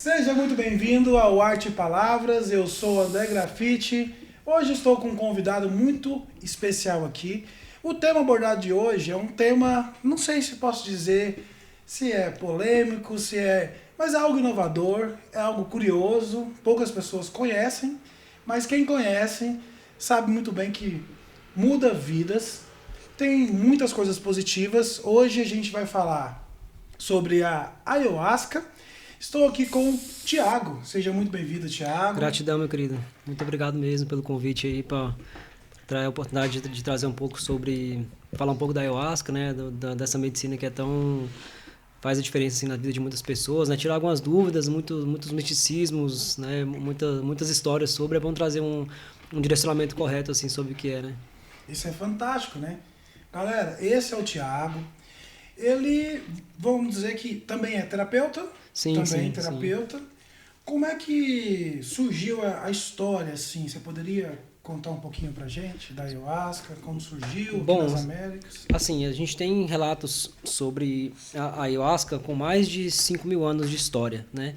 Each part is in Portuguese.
Seja muito bem-vindo ao Arte e Palavras, eu sou André Grafite. Hoje estou com um convidado muito especial aqui. O tema abordado de hoje é um tema, não sei se posso dizer se é polêmico, mas é algo inovador, é algo curioso, poucas pessoas conhecem, mas quem conhece sabe muito bem que muda vidas, tem muitas coisas positivas. Hoje a gente vai falar sobre a ayahuasca. Estou aqui com o Thiago. Seja muito bem-vindo, Thiago. Gratidão, meu querido. Muito obrigado mesmo pelo convite aí, para ter a oportunidade de trazer um pouco falar um pouco da ayahuasca, né, dessa medicina que faz a diferença assim, na vida de muitas pessoas, né, tirar algumas dúvidas, muitos misticismos, né, muitas histórias sobre, é bom trazer um direcionamento correto assim, sobre o que é, né. Isso é fantástico, né? Galera, esse é o Thiago. Ele, vamos dizer que também é terapeuta. Sim, também sim, terapeuta. Sim. Como é que surgiu a história, assim? Você poderia contar um pouquinho pra gente da ayahuasca, como surgiu aqui nas Américas? Assim, a gente tem relatos sobre a ayahuasca com mais de 5.000 anos de história, né?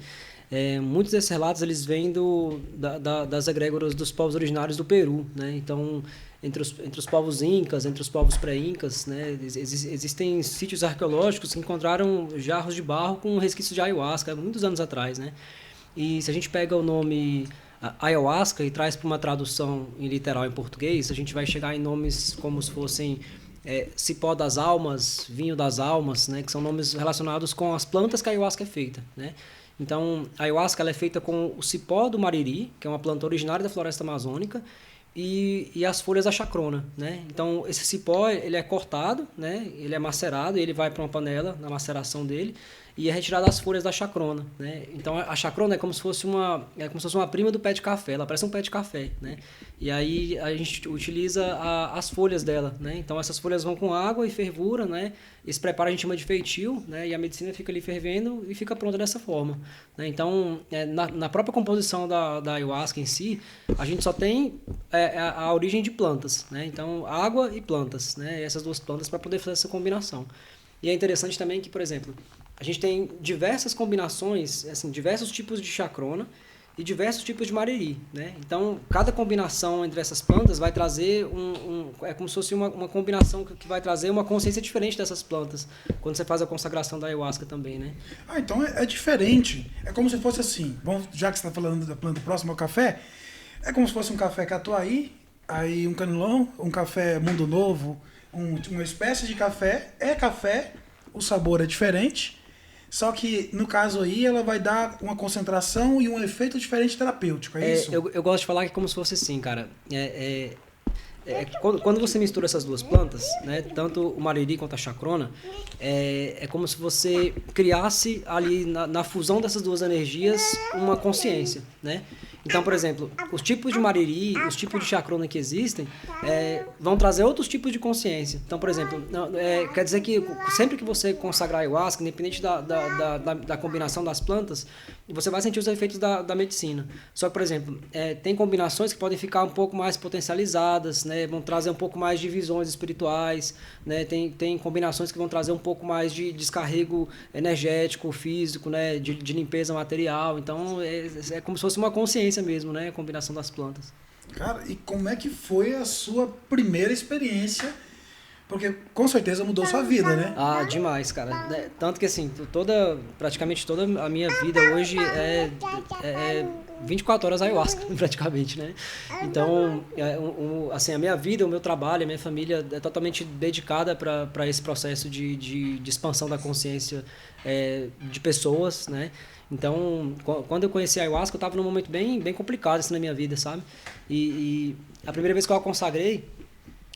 Muitos desses relatos eles vêm das egrégoras dos povos originários do Peru, né? Então, entre os povos incas, entre os povos pré-incas, né? Existem sítios arqueológicos que encontraram jarros de barro com resquícios de ayahuasca, muitos anos atrás, né? E se a gente pega o nome ayahuasca e traz para uma tradução literal em português, a gente vai chegar em nomes como se fossem cipó das almas, vinho das almas, né? Que são nomes relacionados com as plantas que a ayahuasca é feita, né? Então, a ayahuasca ela é feita com o cipó do mariri, que é uma planta originária da floresta amazônica, e as folhas da chacrona, né? Então, esse cipó ele é cortado, né? Ele é macerado, e ele vai para uma panela na maceração dele, e é retirado as folhas da chacrona, né? Então, a chacrona é como se fosse uma prima do pé de café, ela parece um pé de café, né? E aí a gente utiliza as folhas dela, né? Então, essas folhas vão com água e fervura, né? Esse preparo a gente chama de feitio, né? E a medicina fica ali fervendo e fica pronta dessa forma, né? Então, na própria composição da ayahuasca em si, a gente só tem a origem de plantas, né? Então, água e plantas, né? Essas duas plantas para poder fazer essa combinação. E é interessante também que, por exemplo, a gente tem diversas combinações, assim, diversos tipos de chacrona e diversos tipos de mariri, né? Então, cada combinação entre essas plantas vai trazer é como se fosse uma combinação que vai trazer uma consciência diferente dessas plantas, quando você faz a consagração da ayahuasca também, né? Ah, então é diferente. É como se fosse assim, já que você está falando da planta próxima ao café, é como se fosse um café catuai, aí um canelão, um café mundo novo, uma espécie de café, o sabor é diferente. Só que, no caso aí, ela vai dar uma concentração e um efeito diferente terapêutico, é isso? Eu gosto de falar que é como se fosse assim, cara. Quando você mistura essas duas plantas, né, tanto o mariri quanto a chacrona, é como se você criasse ali, na fusão dessas duas energias, uma consciência, né? Então, por exemplo, os tipos de mariri, os tipos de chacrona que existem, vão trazer outros tipos de consciência. Então, por exemplo, quer dizer que sempre que você consagrar ayahuasca, independente da combinação das plantas, você vai sentir os efeitos da medicina. Só que, por exemplo, tem combinações que podem ficar um pouco mais potencializadas, né? Vão trazer um pouco mais de visões espirituais, né? Tem combinações que vão trazer um pouco mais de descarrego energético, físico, né? De limpeza material. Então, é como se fosse uma consciência mesmo, né? A combinação das plantas. Cara, e como é que foi a sua primeira experiência? Porque com certeza mudou sua vida, né? Ah, demais, cara. Tanto que assim, praticamente toda a minha vida hoje é 24 horas ayahuasca, praticamente, né? Então, assim, a minha vida, o meu trabalho, a minha família é totalmente dedicada para esse processo de expansão da consciência de pessoas, né? Então, quando eu conheci a ayahuasca, eu estava num momento bem complicado assim, na minha vida, sabe? E a primeira vez que eu a consagrei,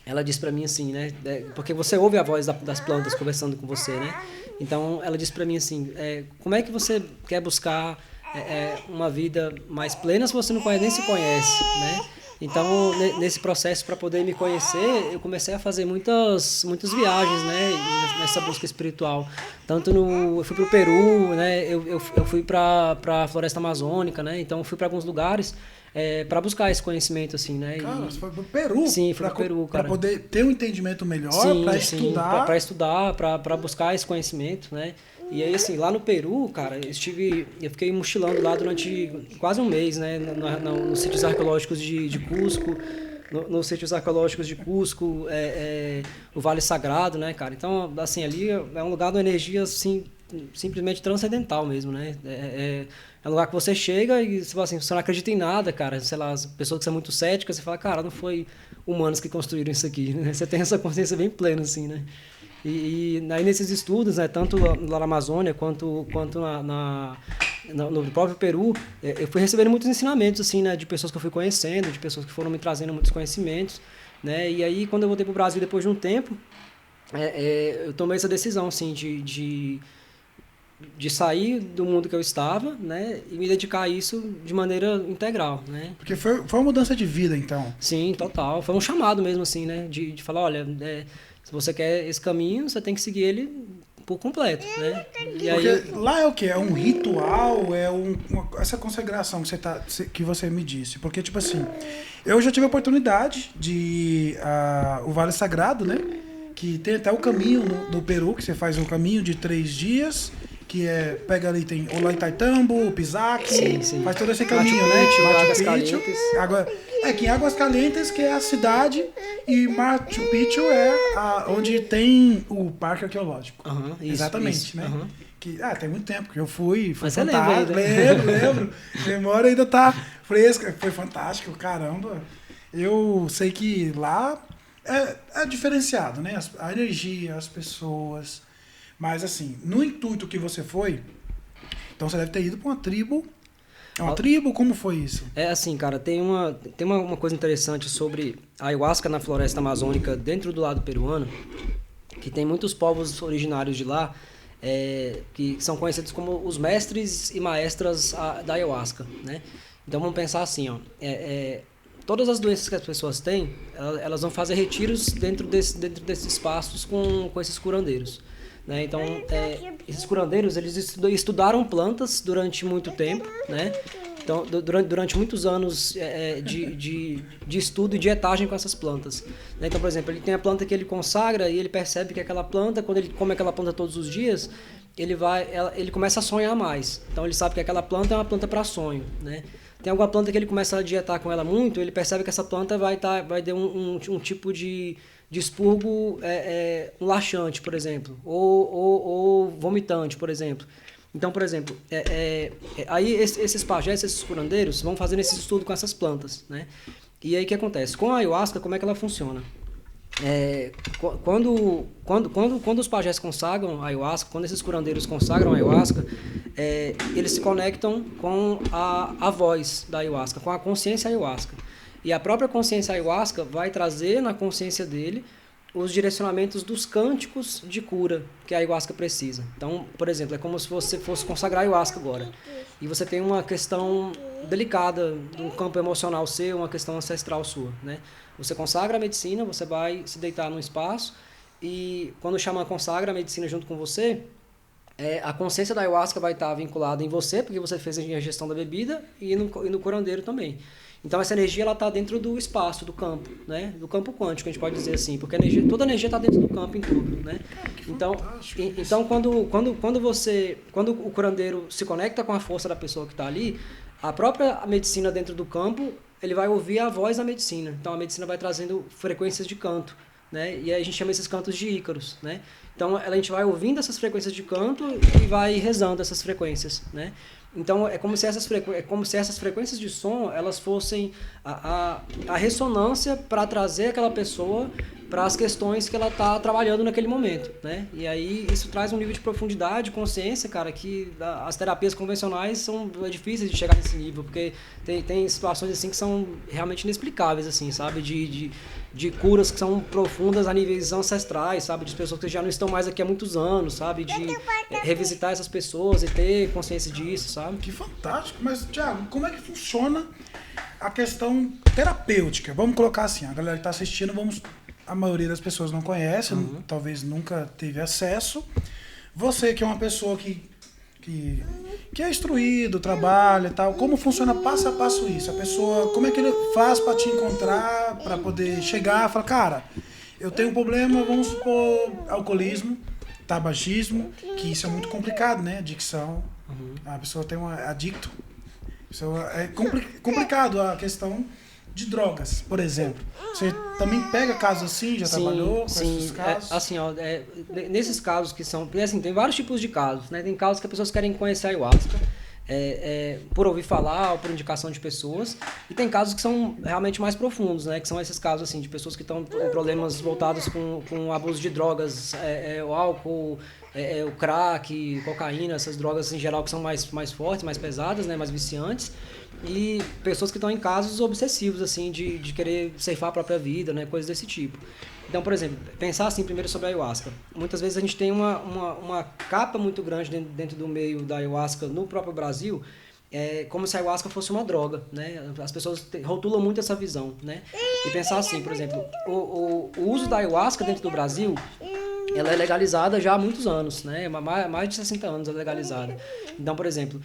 ela disse pra mim assim, né? Porque você ouve a voz das plantas conversando com você, né? Então, ela disse pra mim assim, como é que você quer buscar uma vida mais plena se você não conhece, nem se conhece, né? Então, nesse processo para poder me conhecer, eu comecei a fazer muitas viagens, né? Nessa busca espiritual. Eu fui pro Peru, né? Eu fui pra Floresta Amazônica, né? Então, eu fui para alguns lugares para buscar esse conhecimento, assim, né? Cara, você foi pro Peru? Sim, fui pro Peru, cara. Para poder ter um entendimento melhor, para estudar. Para estudar, para buscar esse conhecimento, né? E aí, assim, lá no Peru, cara, eu fiquei mochilando lá durante quase um mês, né? Nos sítios arqueológicos de Cusco, nos sítios arqueológicos de Cusco, o Vale Sagrado, né, cara? Então, assim, ali é um lugar de uma energia, assim, simplesmente transcendental mesmo, né? É um lugar que você chega e assim, você não acredita em nada, cara. Sei lá, as pessoas que são muito céticas, você fala, cara, não foi humanos que construíram isso aqui, né? Você tem essa consciência bem plena, assim, né? E aí nesses estudos, né, tanto lá na Amazônia quanto no próprio Peru, eu fui recebendo muitos ensinamentos, assim, né, de pessoas que eu fui conhecendo, de pessoas que foram me trazendo muitos conhecimentos, né? E aí, quando eu voltei para o Brasil depois de um tempo, eu tomei essa decisão, assim, de sair do mundo que eu estava, né, e me dedicar a isso de maneira integral, né? Porque foi uma mudança de vida, então. Sim, total. Foi um chamado mesmo, assim, né, de falar, olha, se você quer esse caminho, você tem que seguir ele por completo, né? E porque aí, lá é o quê? É um ritual? Essa consagração que você me disse? Porque, tipo assim, eu já tive a oportunidade de o Vale Sagrado, né? Que tem até o caminho no Peru, que você faz um caminho de 3 dias, que pega ali, tem Ollantaytambo, Pisaque, faz todo esse caminho, né? Machu Picchu. Agora, que em Águas Calientes, que é a cidade, e Machu Picchu onde tem o parque arqueológico. Isso, exatamente, isso, né? Que, tem muito tempo que eu fui, foi Mas você fantástico. Lembro. A memória ainda tá fresca, foi fantástico, caramba. Eu sei que lá é diferenciado, né? A energia, as pessoas. Mas assim, no intuito que você foi, então você deve ter ido para uma tribo. É uma tribo? Como foi isso? É assim, cara, tem uma coisa interessante sobre a ayahuasca na floresta amazônica dentro do lado peruano, que tem muitos povos originários de lá, que são conhecidos como os mestres e maestras da ayahuasca, né? Então vamos pensar assim, ó, todas as doenças que as pessoas têm, elas vão fazer retiros dentro desses espaços com esses curandeiros, né? Então, esses curandeiros, eles estudaram plantas durante muito tempo, né? Então, durante muitos anos de estudo e dietagem com essas plantas, né? Então, por exemplo, ele tem a planta que ele consagra e ele percebe que aquela planta, quando ele come aquela planta todos os dias, ele começa a sonhar mais. Então, ele sabe que aquela planta é uma planta para sonho, né? Tem alguma planta que ele começa a dietar com ela muito, ele percebe que essa planta vai ter um tipo de expurgo um laxante, por exemplo, ou vomitante, por exemplo. Então, por exemplo, aí esses pajés, esses curandeiros, vão fazendo esse estudo com essas plantas, né? E aí o que acontece? Com a ayahuasca, como é que ela funciona? Quando os pajés consagram a ayahuasca, quando esses curandeiros consagram a ayahuasca, eles se conectam com a voz da ayahuasca, com a consciência ayahuasca. E a própria consciência ayahuasca vai trazer na consciência dele os direcionamentos dos cânticos de cura que a ayahuasca precisa. Então, por exemplo, é como se você fosse consagrar a ayahuasca agora. E você tem uma questão delicada de um campo emocional seu, uma questão ancestral sua, né? Você consagra a medicina, você vai se deitar num espaço e quando o xamã consagra a medicina junto com você, a consciência da ayahuasca vai estar vinculada em você, porque você fez a gestão da bebida, e no curandeiro também. Então essa energia ela está dentro do espaço, do campo, né? Do campo quântico, a gente pode dizer assim, porque toda a energia está dentro do campo em tudo, né? Então quando o curandeiro se conecta com a força da pessoa que está ali, a própria medicina dentro do campo, ele vai ouvir a voz da medicina. Então a medicina vai trazendo frequências de canto, né? E aí a gente chama esses cantos de Ícaros, né? Então a gente vai ouvindo essas frequências de canto e vai rezando essas frequências, né? Então é como se essas frequências de som elas fossem a ressonância para trazer aquela pessoa para as questões que ela está trabalhando naquele momento, né? E aí isso traz um nível de profundidade, consciência, cara, que as terapias convencionais são difíceis de chegar nesse nível, porque tem situações assim que são realmente inexplicáveis, assim, sabe? De curas que são profundas a níveis ancestrais, sabe? De pessoas que já não estão mais aqui há muitos anos, sabe? De revisitar essas pessoas e ter consciência disso, sabe? Que fantástico. Mas, Thiago, como é que funciona a questão terapêutica? Vamos colocar assim, a galera que está assistindo, a maioria das pessoas não conhece, talvez nunca teve acesso. Você que é uma pessoa que que é instruído, trabalha e tal, como funciona passo a passo isso? A pessoa, como é que ele faz para te encontrar, para poder chegar e falar, cara, eu tenho um problema, vamos supor, alcoolismo, tabagismo, que isso é muito complicado, né? Adicção, a pessoa tem um adicto, isso é complicado a questão de drogas, por exemplo. Você também pega casos assim, já trabalhou com esses casos? Assim, ó, nesses casos que são... Assim, tem vários tipos de casos, né? Tem casos que as pessoas querem conhecer a ayahuasca, por ouvir falar ou por indicação de pessoas, e tem casos que são realmente mais profundos, né? Que são esses casos assim, de pessoas que estão com problemas voltados com abuso de drogas, o álcool, o crack, cocaína, essas drogas em geral que são mais fortes, mais pesadas, né? Mais viciantes. E pessoas que estão em casos obsessivos, assim, de querer ceifar a própria vida, né? Coisas desse tipo. Então, por exemplo, pensar assim primeiro sobre a ayahuasca. Muitas vezes a gente tem uma capa muito grande dentro do meio da ayahuasca no próprio Brasil, como se a ayahuasca fosse uma droga, né? As pessoas rotulam muito essa visão, né? E pensar assim, por exemplo, o uso da ayahuasca dentro do Brasil, ela é legalizada já há muitos anos, né? Mais de 60 anos ela é legalizada. Então, por exemplo,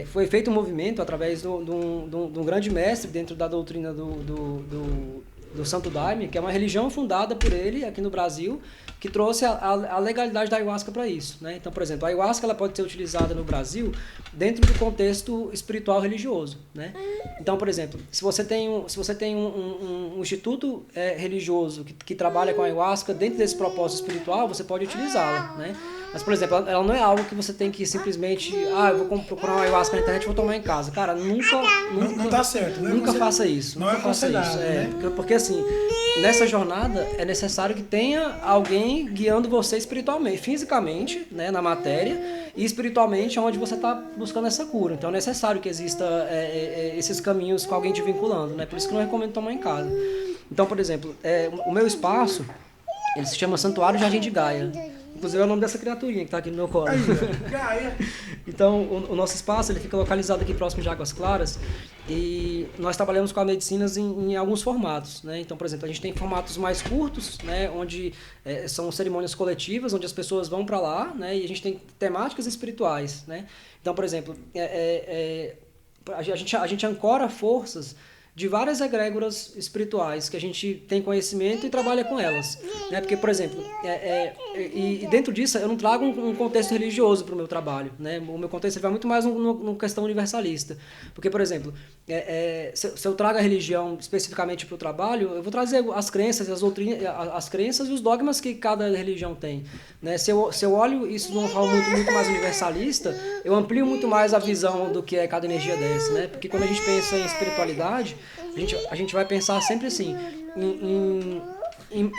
foi feito um movimento através de um grande mestre dentro da doutrina do Santo Daime, que é uma religião fundada por ele aqui no Brasil, que trouxe a legalidade da ayahuasca para isso, né? Então, por exemplo, a ayahuasca ela pode ser utilizada no Brasil dentro do contexto espiritual religioso, né? Então, por exemplo, se você tem um instituto religioso que trabalha com a ayahuasca dentro desse propósito espiritual, você pode utilizá-la, né? Mas, por exemplo, ela não é algo que você tem que simplesmente, eu vou procurar uma ayahuasca na internet e vou tomar em casa. Cara, nunca não tá certo, né? Nunca faça isso. Não é aconselhado, né? Porque assim, nessa jornada é necessário que tenha alguém guiando você espiritualmente, fisicamente, né, na matéria, e espiritualmente onde você está buscando essa cura. Então é necessário que exista esses caminhos com alguém te vinculando, né? Por isso que eu não recomendo tomar em casa. Então, por exemplo, o meu espaço, ele se chama Santuário Jardim de Gaia. Inclusive é o nome dessa criaturinha que está aqui no meu colo. Gaia. Então, o nosso espaço ele fica localizado aqui próximo de Águas Claras e nós trabalhamos com as medicinas em alguns formatos, né? Então, por exemplo, a gente tem formatos mais curtos, né? Onde são cerimônias coletivas, onde as pessoas vão para lá, né? E a gente tem temáticas espirituais, né? Então, por exemplo, a gente ancora forças de várias egrégoras espirituais que a gente tem conhecimento e trabalha com elas, né? Porque, por exemplo, e dentro disso eu não trago um contexto religioso para o meu trabalho, né? O meu contexto vai muito mais numa questão universalista, porque, por exemplo, se eu trago a religião especificamente para o trabalho, eu vou trazer as crenças, as crenças e os dogmas que cada religião tem, né? Se eu olho isso de uma forma muito mais universalista, eu amplio muito mais a visão do que é cada energia dessa, né? Porque quando a gente pensa em espiritualidade, a gente vai pensar sempre assim, em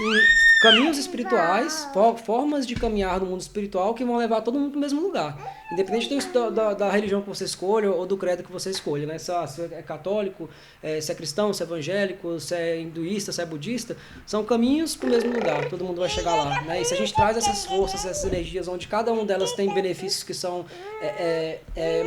caminhos espirituais, formas de caminhar no mundo espiritual que vão levar todo mundo para o mesmo lugar. Independente da religião que você escolha ou do credo que você escolha, né? Se é católico, se é cristão, se é evangélico, se é hinduísta, se é budista, são caminhos para o mesmo lugar, todo mundo vai chegar lá, né? E se a gente traz essas forças, essas energias, onde cada uma delas tem benefícios que são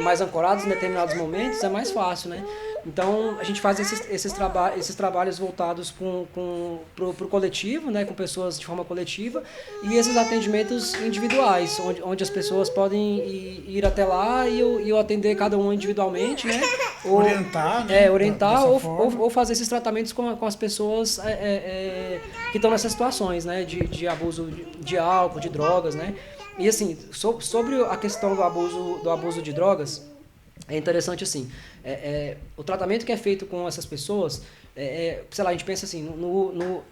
mais ancorados em determinados momentos, é mais fácil, né? Então, a gente faz esses trabalhos voltados pro coletivo, né, com pessoas de forma coletiva, e esses atendimentos individuais, onde as pessoas podem ir até lá e eu atender cada um individualmente, né? Orientar, né? Orientar ou fazer esses tratamentos com as pessoas que estão nessas situações, né, de abuso de álcool, de drogas, né? E assim, sobre a questão do abuso de drogas, é interessante assim, o tratamento que é feito com essas pessoas, sei lá, a gente pensa assim, no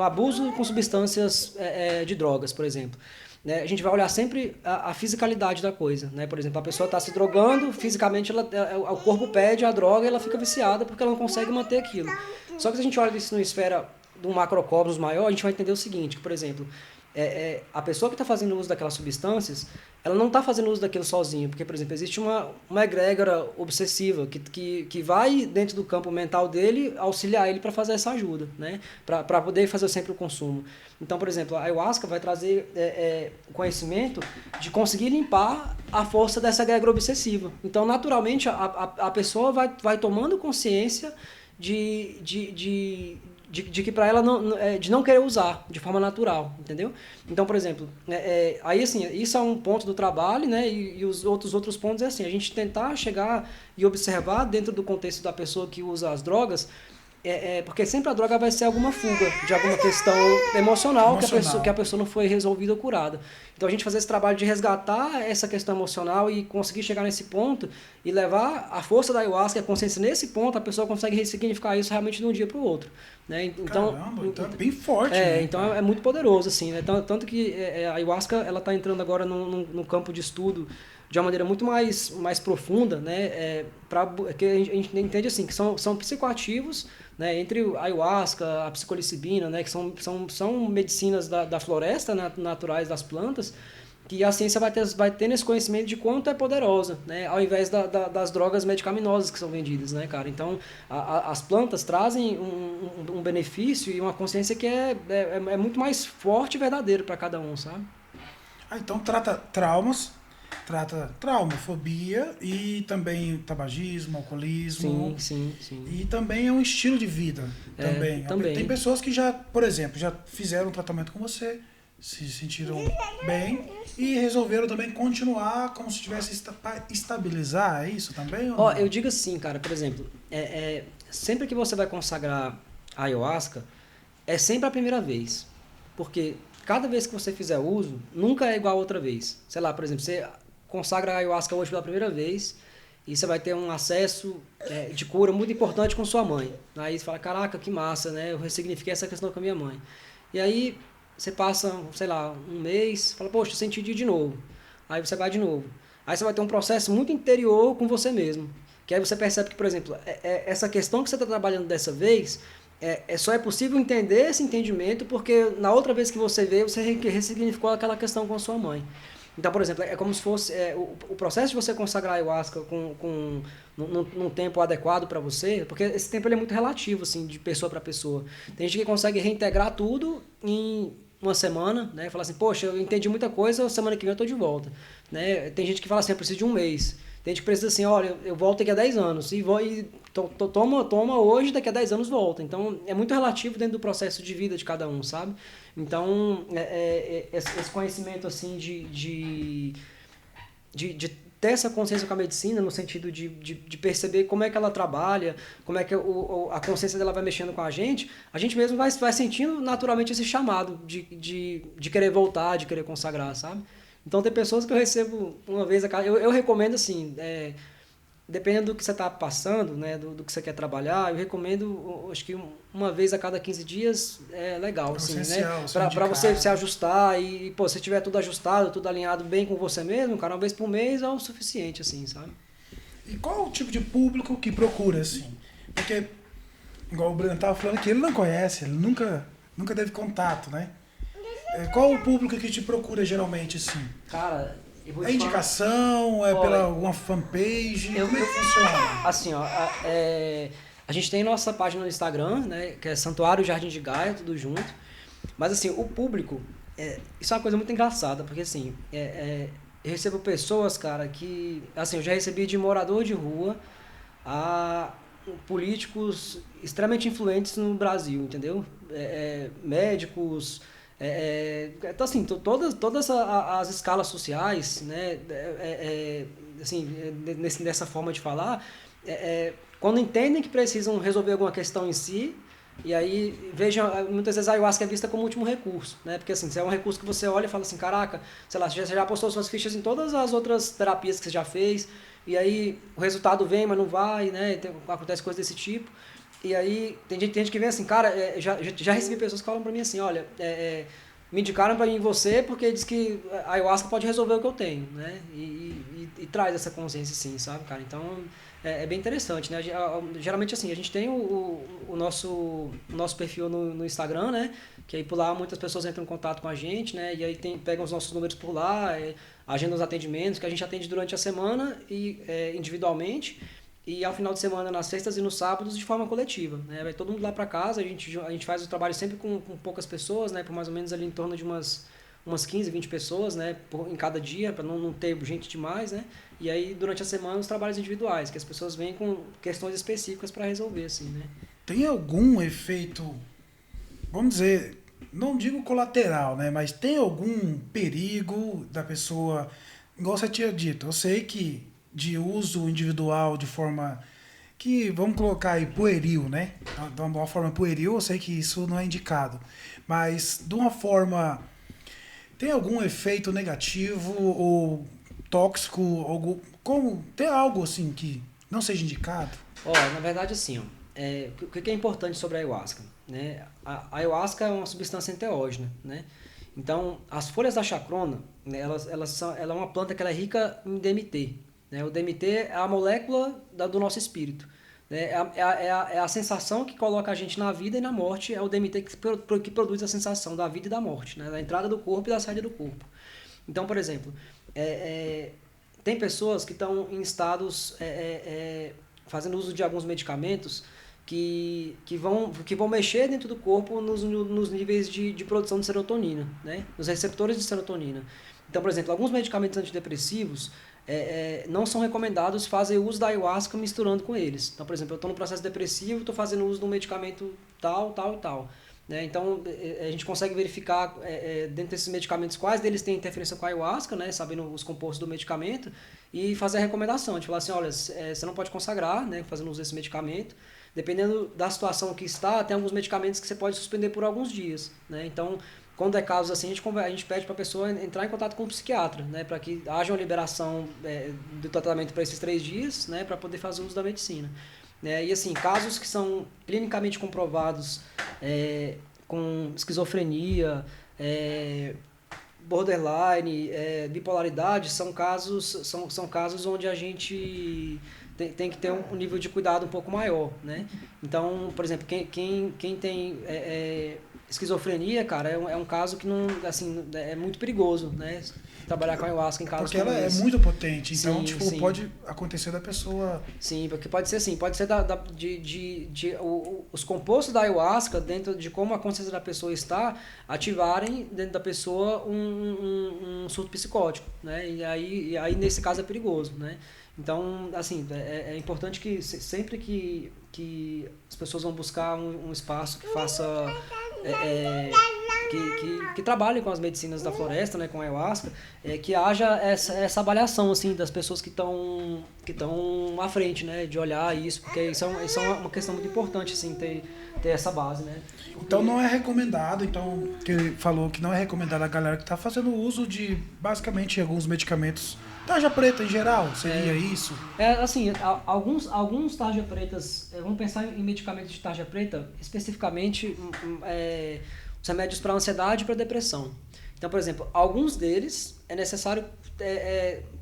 abuso com substâncias de drogas, por exemplo. Né? A gente vai olhar sempre a fisicalidade da coisa, né? Por exemplo, a pessoa está se drogando, fisicamente o corpo pede a droga e ela fica viciada porque ela não consegue manter aquilo. Só que se a gente olha isso numa esfera de um macrocosmos maior, a gente vai entender o seguinte, que, por exemplo, a pessoa que está fazendo uso daquelas substâncias, ela não está fazendo uso daquilo sozinho, porque, por exemplo, existe uma egrégora obsessiva que vai dentro do campo mental dele auxiliar ele para fazer essa ajuda, né? Para poder fazer sempre o consumo. Então, por exemplo, a ayahuasca vai trazer conhecimento de conseguir limpar a força dessa egrégora obsessiva. Então, naturalmente, a pessoa vai tomando consciência de de que para ela de não querer usar de forma natural, entendeu? Então, por exemplo, aí assim, isso é um ponto do trabalho, né? E os outros pontos é assim, a gente tentar chegar e observar dentro do contexto da pessoa que usa as drogas, porque sempre a droga vai ser alguma fuga de alguma questão emocional que a pessoa não foi resolvida ou curada. Então a gente fazer esse trabalho de resgatar essa questão emocional e conseguir chegar nesse ponto e levar a força da ayahuasca e a consciência nesse ponto, a pessoa consegue ressignificar isso realmente de um dia para o outro. Né? Então, caramba, então é bem forte. Né, então é muito poderoso, assim, né? Tanto que a ayahuasca ela está entrando agora no campo de estudo de uma maneira muito mais profunda, né? Que a gente entende assim, que são psicoativos, né? Entre a ayahuasca, a psicolicibina, né? Que são medicinas da floresta, né? Naturais das plantas, que a ciência vai ter esse conhecimento de quanto é poderosa, né? Ao invés das drogas medicaminosas que são vendidas, né, cara? Então, as plantas trazem um benefício e uma consciência que é muito mais forte e verdadeiro para cada um, sabe? Então trata trauma, fobia e também tabagismo, alcoolismo. Sim. E também é um estilo de vida. Também. Tem pessoas que já, por exemplo, já fizeram um tratamento com você, se sentiram bem e resolveram também continuar como se tivesse estabilizar, é isso também? Ou eu digo assim, cara, por exemplo, sempre que você vai consagrar a ayahuasca, é sempre a primeira vez. Porque cada vez que você fizer uso, nunca é igual a outra vez. Sei lá, por exemplo, você consagra a ayahuasca hoje pela primeira vez e você vai ter um acesso de cura muito importante com sua mãe. Aí você fala, caraca, que massa, né? Eu ressignifiquei essa questão com a minha mãe. E aí você passa, sei lá, um mês, fala, poxa, eu senti de novo. Aí você vai de novo. Aí você vai ter um processo muito interior com você mesmo. Que aí você percebe que, por exemplo, essa questão que você está trabalhando dessa vez, só é possível entender esse entendimento porque na outra vez que você veio, você ressignificou aquela questão com a sua mãe. Então, por exemplo, é como se fosse o processo de você consagrar a ayahuasca num tempo adequado para você, porque esse tempo ele é muito relativo, assim, de pessoa para pessoa. Tem gente que consegue reintegrar tudo em uma semana, né? Fala assim, poxa, eu entendi muita coisa, semana que vem eu tô de volta. Né? Tem gente que fala assim, eu preciso de um mês. Tem gente que precisa assim, olha, eu volto daqui a 10 anos. E toma hoje, daqui a 10 anos volta. Então, é muito relativo dentro do processo de vida de cada um, sabe? Então, esse conhecimento, assim, de ter essa consciência com a medicina, no sentido de perceber como é que ela trabalha, como é que a consciência dela vai mexendo com a gente mesmo vai sentindo naturalmente esse chamado de querer voltar, de querer consagrar, sabe? Então, tem pessoas que eu recebo uma vez a cada... Eu recomendo, assim, dependendo do que você está passando, né, do que você quer trabalhar, eu recomendo, acho que uma vez a cada 15 dias é legal, assim, né? Para você se ajustar e, pô, se tiver tudo ajustado, tudo alinhado bem com você mesmo, cara, uma vez por mês é o suficiente, assim, sabe? E qual o tipo de público que procura, assim? Porque, igual o Breno estava falando que ele não conhece, ele nunca teve contato, né? Qual o público que te procura geralmente, assim? Cara, eu vou te É indicação? falar... Pela alguma fanpage? Como é que funciona? Assim, ó, a gente tem nossa página no Instagram, né, que é Santuário Jardim de Gaia, tudo junto. Mas assim, o público, isso é uma coisa muito engraçada, porque assim, eu recebo pessoas, cara, que... Assim, eu já recebi de morador de rua a políticos extremamente influentes no Brasil, entendeu? Médicos... então assim, todas as escalas sociais, né, assim, nessa forma de falar, quando entendem que precisam resolver alguma questão em si, e aí vejam, muitas vezes a ayahuasca é vista como último recurso, né, porque assim, se é um recurso que você olha e fala assim, caraca, sei lá, você já apostou suas fichas em todas as outras terapias que você já fez, e aí o resultado vem, mas não vai, né, acontece coisas desse tipo. E aí, tem gente que vem assim, cara, já recebi pessoas que falam pra mim assim, olha, me indicaram pra mim você porque diz que a ayahuasca pode resolver o que eu tenho, né? E traz essa consciência, sim, sabe, cara? Então, é bem interessante, né? Geralmente, assim, a gente tem o nosso perfil no Instagram, né? Que aí por lá muitas pessoas entram em contato com a gente, né? E aí pegam os nossos números por lá, agendam os atendimentos, que a gente atende durante a semana e individualmente. E ao final de semana, nas sextas e nos sábados, de forma coletiva, né? Vai todo mundo lá para casa, a gente faz o trabalho sempre com poucas pessoas, né? Por mais ou menos ali em torno de umas 15, 20 pessoas, né? Em cada dia, para não ter gente demais, né? E aí, durante a semana, os trabalhos individuais, que as pessoas vêm com questões específicas para resolver, assim, né? Tem algum efeito vamos dizer, não digo colateral, né? Mas tem algum perigo da pessoa, igual você tinha dito, eu sei que de uso individual de forma que, vamos colocar aí, pueril, né? De uma forma pueril, eu sei que isso não é indicado. Mas de uma forma, tem algum efeito negativo ou tóxico, como, tem algo assim que não seja indicado? Ó, na verdade, assim, ó, o que é importante sobre a ayahuasca? Né? A ayahuasca é uma substância enteógena, né? Então, as folhas da chacrona, né, ela é uma planta que ela é rica em DMT. Né? O DMT é a molécula do nosso espírito. Né? É a sensação que coloca a gente na vida e na morte, é o DMT que produz a sensação da vida e da morte, né? Da entrada do corpo e da saída do corpo. Então, por exemplo, tem pessoas que estão em estados fazendo uso de alguns medicamentos que vão mexer dentro do corpo nos níveis de produção de serotonina, né? Nos receptores de serotonina. Então, por exemplo, alguns medicamentos antidepressivos não são recomendados fazer uso da ayahuasca misturando com eles. Então, por exemplo, eu estou no processo depressivo, estou fazendo uso de um medicamento tal, tal e tal. Né? Então, a gente consegue verificar dentro desses medicamentos quais deles têm interferência com a ayahuasca, né? Sabendo os compostos do medicamento, e fazer a recomendação. A gente fala assim, olha, você não pode consagrar, né? Fazendo uso desse medicamento. Dependendo da situação que está, tem alguns medicamentos que você pode suspender por alguns dias. Né? Então, quando é casos assim, a gente pede para a pessoa entrar em contato com o psiquiatra, né? Para que haja uma liberação do tratamento para esses 3 dias, né? Para poder fazer uso da medicina. E assim, casos que são clinicamente comprovados com esquizofrenia, borderline, bipolaridade, são casos onde a gente tem que ter um nível de cuidado um pouco maior, né? Então, por exemplo, quem tem esquizofrenia, cara, é um caso que não, assim, é muito perigoso, né? Trabalhar com a ayahuasca em casos porque ela esse. É muito potente, então, Sim, tipo, sim. pode acontecer da pessoa... Sim, porque pode ser assim, pode ser os compostos da ayahuasca, dentro de como a consciência da pessoa está, ativarem dentro da pessoa um surto psicótico, né? E aí nesse caso é perigoso, né? Então, assim, é importante que sempre que as pessoas vão buscar um espaço que faça... que trabalhe com as medicinas da floresta, né, com a ayahuasca, que haja essa avaliação assim, das pessoas que estão à frente, né, de olhar isso, porque isso é uma questão muito importante, assim, ter essa base, né. Então não é recomendado, então, que ele falou que não é recomendado a galera que está fazendo uso de, basicamente, alguns medicamentos. Tarja preta em geral, seria isso? Assim, alguns tarja pretas, vamos pensar em medicamentos de tarja preta, especificamente os remédios para ansiedade e para depressão. Então, por exemplo, alguns deles é necessário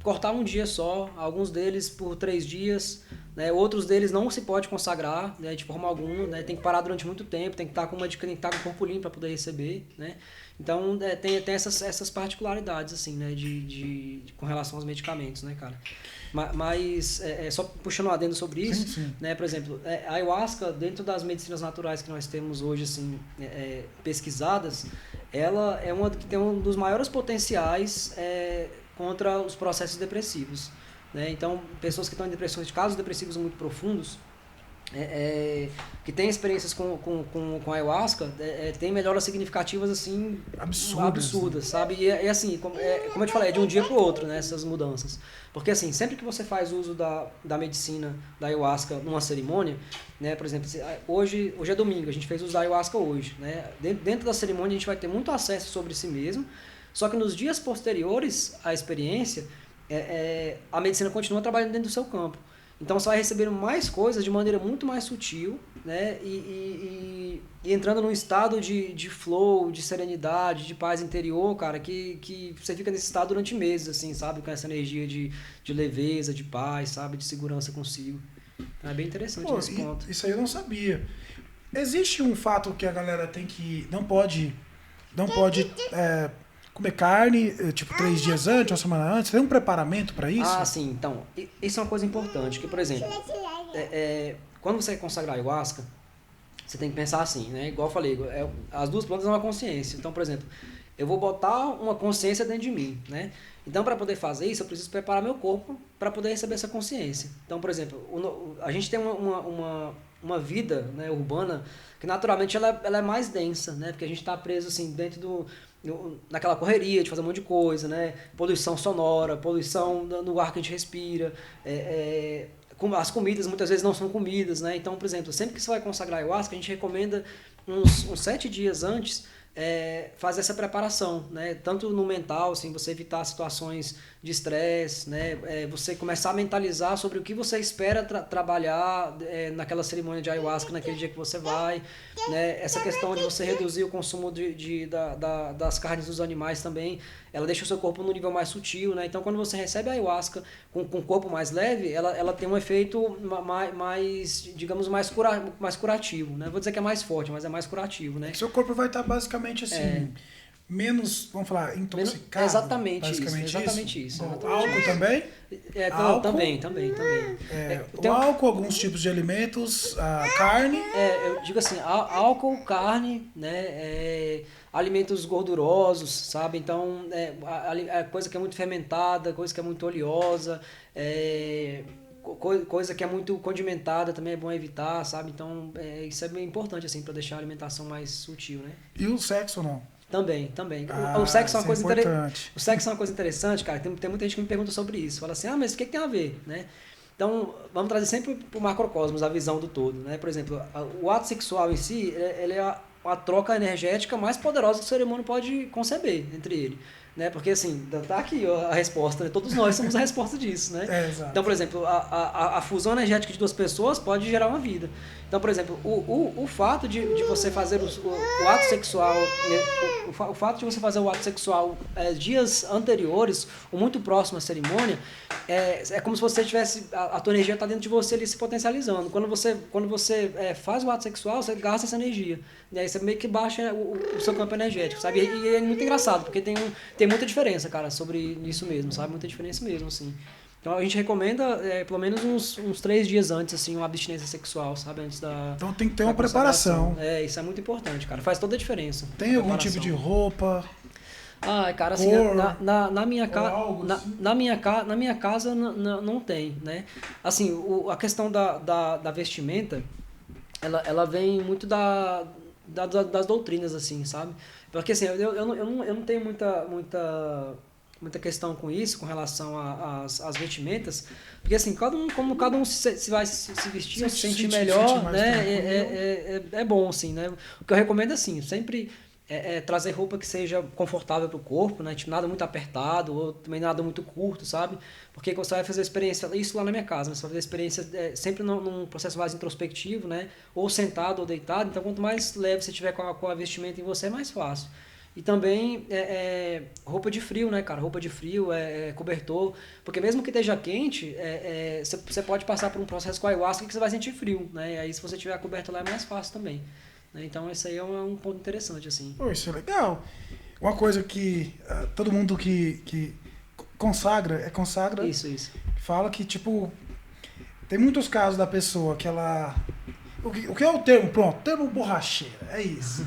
cortar um dia só, alguns deles por 3 dias, né? Outros deles não se pode consagrar, né, de forma alguma, né? Tem que parar durante muito tempo, tem que estar com o corpo limpo para poder receber, né? Então, tem essas particularidades, assim, né, com relação aos medicamentos, né, cara? Mas, só puxando um adendo sobre isso, Sim. né, por exemplo, a ayahuasca, dentro das medicinas naturais que nós temos hoje, assim, pesquisadas, ela é uma que tem um dos maiores potenciais contra os processos depressivos, né? Então, pessoas que estão em depressões, casos depressivos muito profundos, que têm experiências com a ayahuasca, tem melhoras significativas assim absurdas, sabe? E assim, como eu te falei, é de um dia para o outro, né, essas mudanças. Porque assim, sempre que você faz uso da medicina da ayahuasca numa cerimônia, né, por exemplo, hoje é domingo, a gente fez uso da ayahuasca hoje, né? Dentro da cerimônia a gente vai ter muito acesso sobre si mesmo, só que nos dias posteriores à experiência, a medicina continua trabalhando dentro do seu campo. Então você vai recebendo mais coisas de maneira muito mais sutil, né? E entrando num estado de flow, de serenidade, de paz interior, cara, que você fica nesse estado durante meses, assim, sabe? Com essa energia de leveza, de paz, sabe? De segurança consigo. Então é bem interessante nesse ponto. Isso aí eu não sabia. Existe um fato que a galera tem que... Não pode comer carne, tipo, 3 dias antes, uma semana antes? Tem um preparamento para isso? Ah, sim. Então, isso é uma coisa importante, que, por exemplo, quando você consagrar ayahuasca, você tem que pensar assim, né? Igual eu falei, as 2 plantas é uma consciência. Então, por exemplo, eu vou botar uma consciência dentro de mim, né? Então, para poder fazer isso, eu preciso preparar meu corpo para poder receber essa consciência. Então, por exemplo, a gente tem uma vida, né, urbana que naturalmente ela é mais densa, né? Porque a gente está preso assim dentro naquela correria de fazer um monte de coisa, né? Poluição sonora, poluição no ar que a gente respira, as comidas muitas vezes não são comidas, né? Então, por exemplo, sempre que você vai consagrar ayahuasca, a gente recomenda uns 7 dias antes fazer essa preparação, né? Tanto no mental, assim, você evitar situações de estresse, né? Você começar a mentalizar sobre o que você espera trabalhar naquela cerimônia de ayahuasca, naquele dia que você vai, né? Essa questão de você reduzir o consumo das carnes dos animais também, ela deixa o seu corpo no nível mais sutil, né? Então, quando você recebe a ayahuasca com o corpo mais leve, ela tem um efeito mais digamos, mais curativo, né? Vou dizer que é mais forte, mas é mais curativo, né? Seu corpo vai estar basicamente assim, menos, vamos falar, intoxicado. Exatamente isso. Álcool também? Álcool? Também. O álcool, alguns tipos de alimentos, a carne. Eu digo assim, álcool, carne, né? Alimentos gordurosos, sabe? Então, coisa que é muito fermentada, coisa que é muito oleosa, coisa que é muito condimentada também é bom evitar, sabe? Então, isso é bem importante, assim, para deixar a alimentação mais sutil, né? E o sexo, não? Também. O sexo é uma coisa importante. O sexo é uma coisa interessante, cara. Tem muita gente que me pergunta sobre isso. Fala assim, mas o que tem a ver, né? Então, vamos trazer sempre para o macrocosmos a visão do todo, né? Por exemplo, o ato sexual em si, ele é a troca energética mais poderosa que o ser humano pode conceber entre ele. Né? Porque assim, tá aqui a resposta, né? Todos nós somos a resposta disso, né? Exato. Então, por exemplo, a fusão energética de 2 pessoas pode gerar uma vida. Então, por exemplo, o fato de você fazer o ato sexual, né? O fato de você fazer o ato sexual dias anteriores, ou muito próximo à cerimônia, é como se você tivesse, a tua energia está dentro de você ali se potencializando. Quando você faz o ato sexual, você gasta essa energia. E aí você meio que baixa o seu campo energético, sabe? E é muito engraçado, porque tem muita diferença, cara, sobre isso mesmo, sabe? Muita diferença mesmo, assim. Então a gente recomenda pelo menos uns 3 dias antes, assim, uma abstinência sexual, sabe? Antes da. Então tem que ter uma preparação. Isso é muito importante, cara. Faz toda a diferença. Tem algum tipo de roupa? Cara, assim, na minha casa não tem, né? Assim, a questão da vestimenta, ela vem muito das doutrinas, assim, sabe? Porque assim, eu não tenho muita questão com isso, com relação às vestimentas, porque assim, como cada um se vai se vestir, se sentir melhor, né? É bom, assim, né? O que eu recomendo é assim, sempre trazer roupa que seja confortável para o corpo, né? Tipo, nada muito apertado, ou também nada muito curto, sabe? Porque você vai fazer a experiência, isso lá na minha casa, né? Você vai fazer a experiência sempre num processo mais introspectivo, né? Ou sentado ou deitado, então quanto mais leve você tiver com a vestimenta em você, é mais fácil. E também roupa de frio, né, cara? Roupa de frio, cobertor. Porque mesmo que esteja quente, você pode passar por um processo com a ayahuasca que você vai sentir frio, né? E aí se você tiver coberto lá é mais fácil também. Né? Então esse aí é um ponto interessante, assim. Pô, isso é legal. Uma coisa que todo mundo que consagra, Isso. fala que, tipo, tem muitos casos da pessoa que ela... O que é o termo? Pronto, termo borracheira, é isso.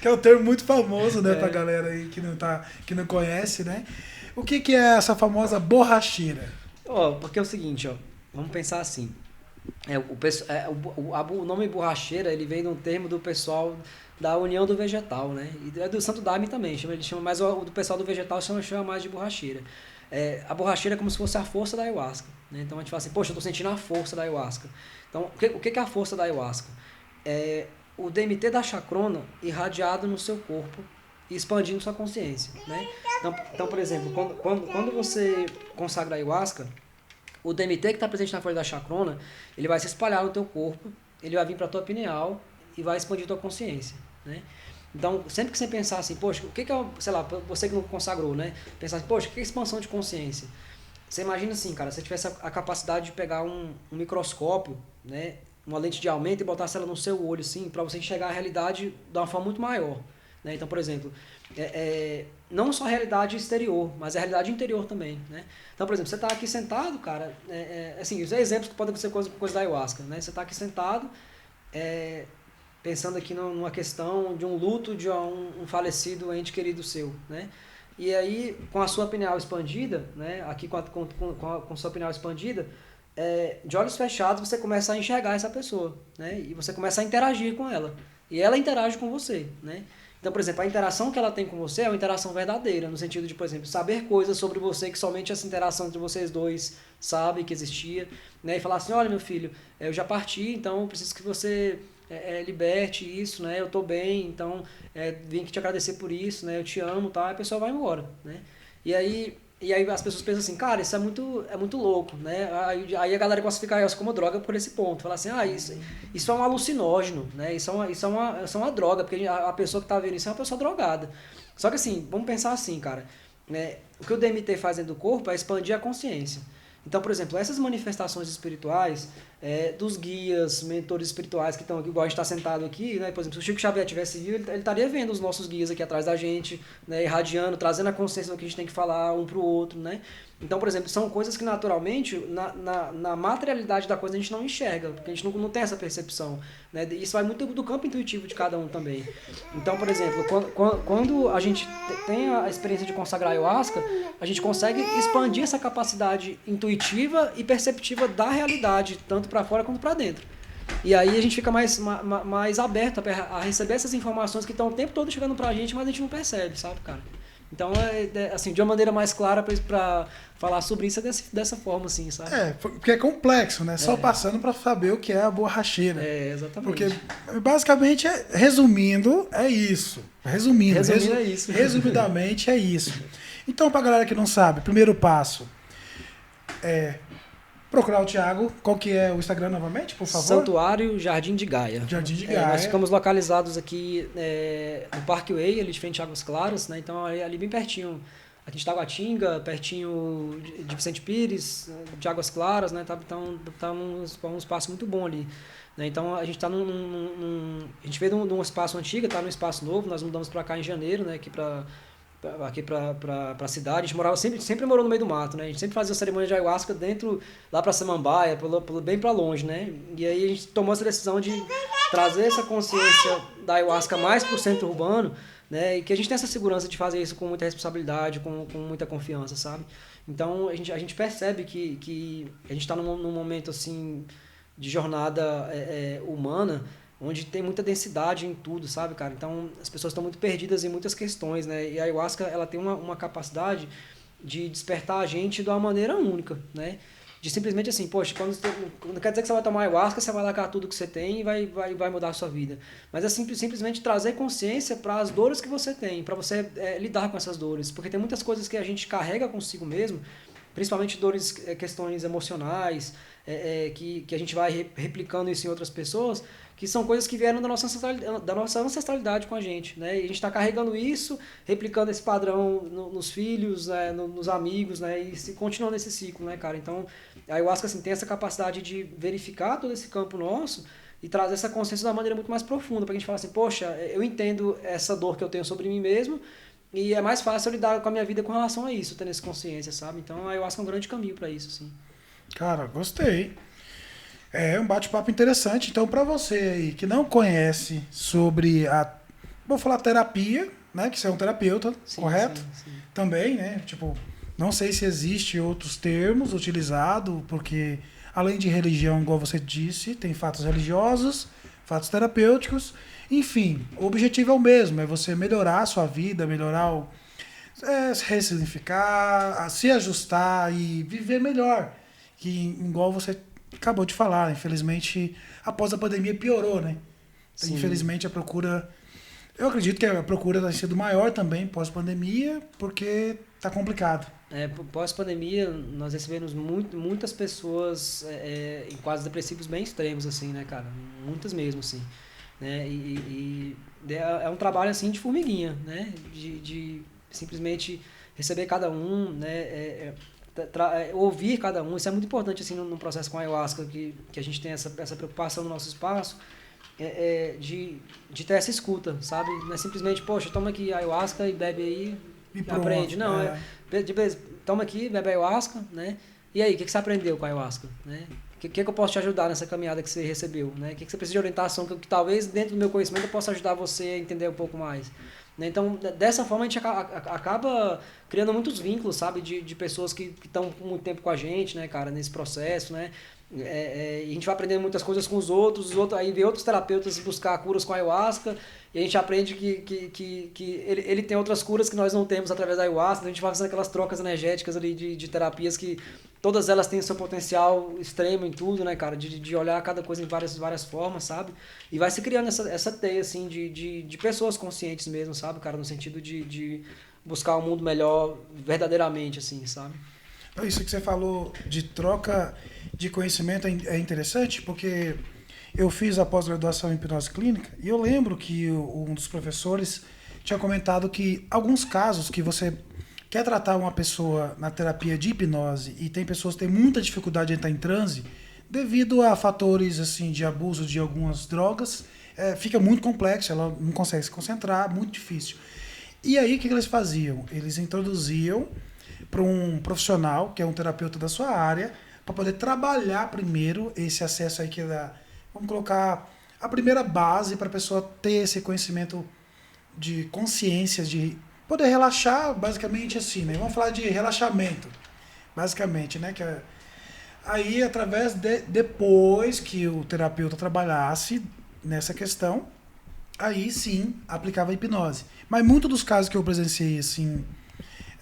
Que é um termo muito famoso, né, pra galera aí que não conhece, né? O que é essa famosa borracheira? Porque é o seguinte, vamos pensar assim. O nome borracheira, ele vem de um termo do pessoal da União do Vegetal, né? E é do Santo Daime também, ele chama, mas o do pessoal do Vegetal chama mais de borracheira. A borracheira é como se fosse a força da ayahuasca, né? Então a gente fala assim, poxa, eu tô sentindo a força da ayahuasca. Então, o que é a força da ayahuasca? É o DMT da chacrona irradiado no seu corpo e expandindo sua consciência, né? Então, por exemplo, quando você consagra a ayahuasca, o DMT que está presente na folha da chacrona, ele vai se espalhar no teu corpo, ele vai vir para a tua pineal e vai expandir tua consciência, né? Então, sempre que você pensar assim, poxa, o que é, sei lá, você que não consagrou, né? Pensar assim, poxa, o que é expansão de consciência? Você imagina assim, cara, se você tivesse a capacidade de pegar um microscópio, né? Uma lente de aumento e botasse ela no seu olho, assim, para você enxergar a realidade de uma forma muito maior, né? Então, por exemplo, não só a realidade exterior, mas a realidade interior também, né? Então, por exemplo, você está aqui sentado, cara, assim, os exemplos que podem ser coisa da ayahuasca, né? Você está aqui sentado, pensando aqui numa questão de um luto de um falecido ente querido seu, né? E aí, com a sua pineal expandida, né? Aqui com sua pineal expandida, de olhos fechados você começa a enxergar essa pessoa, né? E você começa a interagir com ela. E ela interage com você, né? Então, por exemplo, a interação que ela tem com você é uma interação verdadeira, no sentido de, por exemplo, saber coisas sobre você que somente essa interação entre vocês dois sabe que existia, né? E falar assim, olha, meu filho, eu já parti, então eu preciso que você liberte isso, né? Eu tô bem, então vim aqui te agradecer por isso, né? Eu te amo, tá? E a pessoa vai embora, né? E aí as pessoas pensam assim, cara, isso é muito louco, né? Aí a galera classifica a ayahuasca como droga por esse ponto. Fala assim, isso é um alucinógeno, né? Isso é uma droga, porque a pessoa que tá vendo isso é uma pessoa drogada. Só que assim, vamos pensar assim, cara, né? O que o DMT faz dentro do corpo é expandir a consciência. Então, por exemplo, essas manifestações espirituais, dos guias, mentores espirituais que estão aqui, igual a gente está sentado aqui, né? Por exemplo, se o Chico Xavier tivesse vivo, ele estaria vendo os nossos guias aqui atrás da gente, né? Irradiando, trazendo a consciência do que a gente tem que falar um para o outro, né? Então, por exemplo, são coisas que naturalmente, na materialidade da coisa, a gente não enxerga, porque a gente não tem essa percepção, né? Isso vai muito do campo intuitivo de cada um também. Então, por exemplo, quando a gente tem a experiência de consagrar ayahuasca, a gente consegue expandir essa capacidade intuitiva e perceptiva da realidade, tanto para fora quanto para dentro. E aí a gente fica mais aberto a receber essas informações que estão o tempo todo chegando pra gente, mas a gente não percebe, sabe, cara? Então, assim, de uma maneira mais clara para falar sobre isso dessa forma, assim, sabe? Porque é complexo, né? Só passando para saber o que é a borracheira. Exatamente. Porque, basicamente, resumindo, é isso. Resumidamente, é isso. Então, pra galera que não sabe, primeiro passo procurar o Thiago. Qual que é o Instagram novamente, por favor? Santuário Jardim de Gaia. Jardim de Gaia. Nós ficamos localizados aqui no Parkway, ali de frente a Águas Claras, né? Então ali bem pertinho, aqui de Taguatinga, pertinho de Vicente Pires, de Águas Claras, né? Então tá num espaço muito bom ali. Né? Então a gente está a gente veio de um espaço antigo, está num espaço novo, nós mudamos para cá em janeiro, né? Aqui para a cidade. A gente morava sempre morou no meio do mato, né? A gente sempre fazia cerimônia de ayahuasca lá para Samambaia, bem para longe, né? E aí a gente tomou essa decisão de trazer essa consciência da ayahuasca mais para o centro urbano, né? E que a gente tem essa segurança de fazer isso com muita responsabilidade, com muita confiança, sabe? Então a gente percebe que a gente está num momento assim de jornada humana, onde tem muita densidade em tudo, sabe, cara? Então, as pessoas estão muito perdidas em muitas questões, né? E a ayahuasca, ela tem uma capacidade de despertar a gente de uma maneira única, né? De simplesmente assim, poxa, não quer dizer que você vai tomar ayahuasca, você vai largar tudo que você tem e vai mudar a sua vida. Mas é simplesmente trazer consciência para as dores que você tem, para você lidar com essas dores. Porque tem muitas coisas que a gente carrega consigo mesmo, principalmente dores, questões emocionais, que a gente vai replicando isso em outras pessoas, que são coisas que vieram da nossa ancestralidade com a gente, né? E a gente está carregando isso, replicando esse padrão nos filhos, né? Nos amigos, né? E continuando esse ciclo, né, cara? Então, a ayahuasca assim, tem essa capacidade de verificar todo esse campo nosso e trazer essa consciência de uma maneira muito mais profunda, para a gente falar assim, poxa, eu entendo essa dor que eu tenho sobre mim mesmo e é mais fácil eu lidar com a minha vida com relação a isso, tendo essa consciência, sabe? Então, a ayahuasca é um grande caminho para isso, assim. Cara, gostei. É um bate-papo interessante. Então, para você aí que não conhece sobre vou falar terapia, né? Que você é um terapeuta, sim, correto? Sim. Também, né? Tipo, não sei se existe outros termos utilizados, porque além de religião, igual você disse, tem fatos religiosos, fatos terapêuticos. Enfim, o objetivo é o mesmo, é você melhorar a sua vida, melhorar se ressignificar, se ajustar e viver melhor. Que igual você acabou de falar, infelizmente, após a pandemia piorou, né? Sim. Infelizmente a procura... Eu acredito que a procura vai ser maior também pós-pandemia, porque tá complicado. Pós-pandemia, nós recebemos muitas pessoas em quadros depressivos bem extremos, assim, né, cara? Muitas mesmo, assim. Né? E é um trabalho, assim, de formiguinha, né? De simplesmente receber cada um, né? Ouvir cada um, isso é muito importante assim no processo com a ayahuasca, que a gente tem essa preocupação no nosso espaço, de ter essa escuta, sabe? Não é simplesmente, poxa, toma aqui ayahuasca e bebe aí e aprende. Não, toma aqui, bebe ayahuasca, né? E aí, o que você aprendeu com a ayahuasca? Né? que eu posso te ajudar nessa caminhada que você recebeu, né? O que você precisa de orientação que talvez dentro do meu conhecimento eu possa ajudar você a entender um pouco mais. Né? Então, dessa forma, a gente acaba criando muitos vínculos, sabe? De pessoas que estão muito tempo com a gente, né, cara, nesse processo, né? E a gente vai aprendendo muitas coisas com os outros aí vê outros terapeutas buscar curas com a ayahuasca, e a gente aprende que ele tem outras curas que nós não temos através da ayahuasca, então a gente vai fazendo aquelas trocas energéticas ali de terapias que todas elas têm seu potencial extremo em tudo, né, cara, de olhar cada coisa em várias formas, sabe, e vai se criando essa teia, assim, de pessoas conscientes mesmo, sabe, cara, no sentido de buscar um mundo melhor verdadeiramente, assim, sabe. Isso que você falou de troca de conhecimento é interessante, porque eu fiz a pós-graduação em hipnose clínica e eu lembro que um dos professores tinha comentado que alguns casos que você quer tratar uma pessoa na terapia de hipnose e tem pessoas que têm muita dificuldade de entrar em transe devido a fatores assim de abuso de algumas drogas, fica muito complexo, ela não consegue se concentrar, muito difícil. E aí o que eles faziam? Eles introduziam para um profissional, que é um terapeuta da sua área, para poder trabalhar primeiro esse acesso aí que dá. Vamos colocar a primeira base para a pessoa ter esse conhecimento de consciência, de poder relaxar, basicamente assim, né? Vamos falar de relaxamento, basicamente, né? Aí, através depois que o terapeuta trabalhasse nessa questão, aí sim aplicava a hipnose. Mas muitos dos casos que eu presenciei, assim,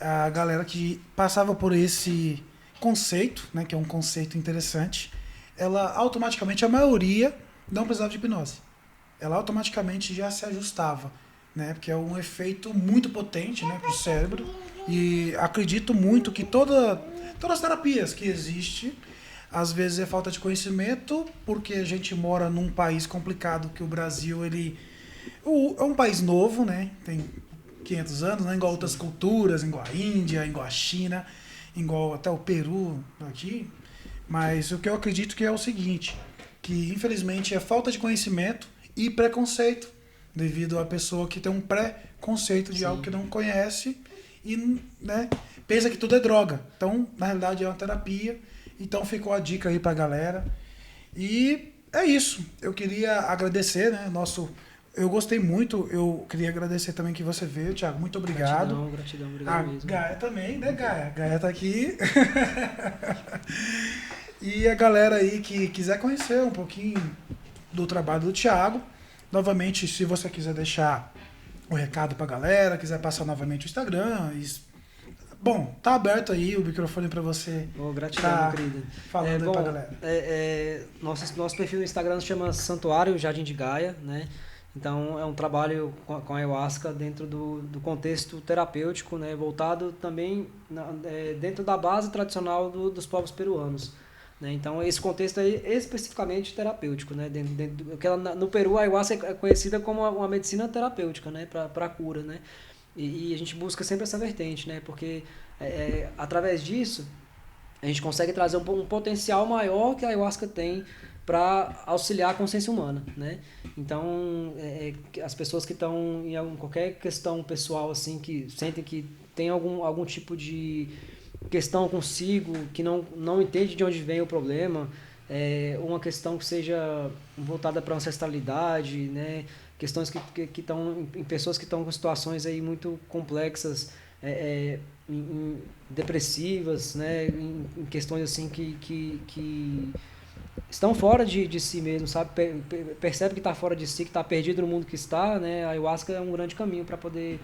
a galera que passava por esse conceito, né, que é um conceito interessante, ela automaticamente, a maioria, não precisava de hipnose. Ela automaticamente já se ajustava, né, porque é um efeito muito potente, né, para o cérebro. E acredito muito que todas as terapias que existem, às vezes é falta de conhecimento, porque a gente mora num país complicado, que o Brasil é um país novo, né, tem 500 anos, né? Igual outras culturas, igual a Índia, igual a China, igual até o Peru aqui. Mas o que eu acredito que é o seguinte, que infelizmente é falta de conhecimento e preconceito, devido à pessoa que tem um pré-conceito de algo que não conhece e, né, pensa que tudo é droga. Então, na realidade, é uma terapia. Então ficou a dica aí pra galera. E é isso. Eu queria agradecer, né, eu gostei muito, eu queria agradecer também que você veio, Thiago, muito obrigado. Gratidão, obrigado mesmo. Gaia também, né, Gaia? Gaia tá aqui. E a galera aí que quiser conhecer um pouquinho do trabalho do Thiago, novamente, se você quiser deixar o recado pra galera, quiser passar novamente o Instagram, bom, tá aberto aí o microfone para você. Gratidão, meu querido. Falando aí pra galera. Nosso perfil no Instagram se chama Santuário Jardim de Gaia, né? Então, é um trabalho com a ayahuasca dentro do contexto terapêutico, né, voltado também dentro da base tradicional dos povos peruanos. Né? Então, esse contexto é especificamente terapêutico. Né? No Peru, a ayahuasca é conhecida como uma medicina terapêutica, né, para a cura. Né? E a gente busca sempre essa vertente, né? Porque através disso, a gente consegue trazer um potencial maior que a ayahuasca tem para auxiliar a consciência humana, né? Então, as pessoas que estão em qualquer questão pessoal, assim, que sentem que tem algum tipo de questão consigo, que não entende de onde vem o problema, uma questão que seja voltada para a ancestralidade, né? Questões que estão em pessoas que estão com situações aí muito complexas, depressivas, né? Em questões assim que estão fora de si mesmo, sabe? Percebe que está fora de si, que está perdido no mundo que está, né? A ayahuasca é um grande caminho para poder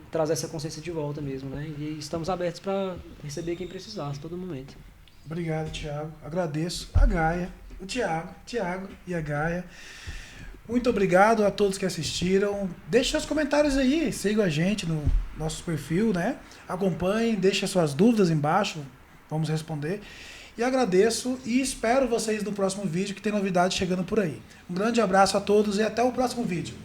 trazer essa consciência de volta mesmo, né? E estamos abertos para receber quem precisar, a todo momento. Obrigado, Thiago. Agradeço a Gaia, o Thiago e a Gaia. Muito obrigado a todos que assistiram. Deixe seus comentários aí, sigam a gente no nosso perfil, né? Acompanhem, deixem suas dúvidas embaixo, vamos responder. E agradeço e espero vocês no próximo vídeo, que tem novidade chegando por aí. Um grande abraço a todos e até o próximo vídeo.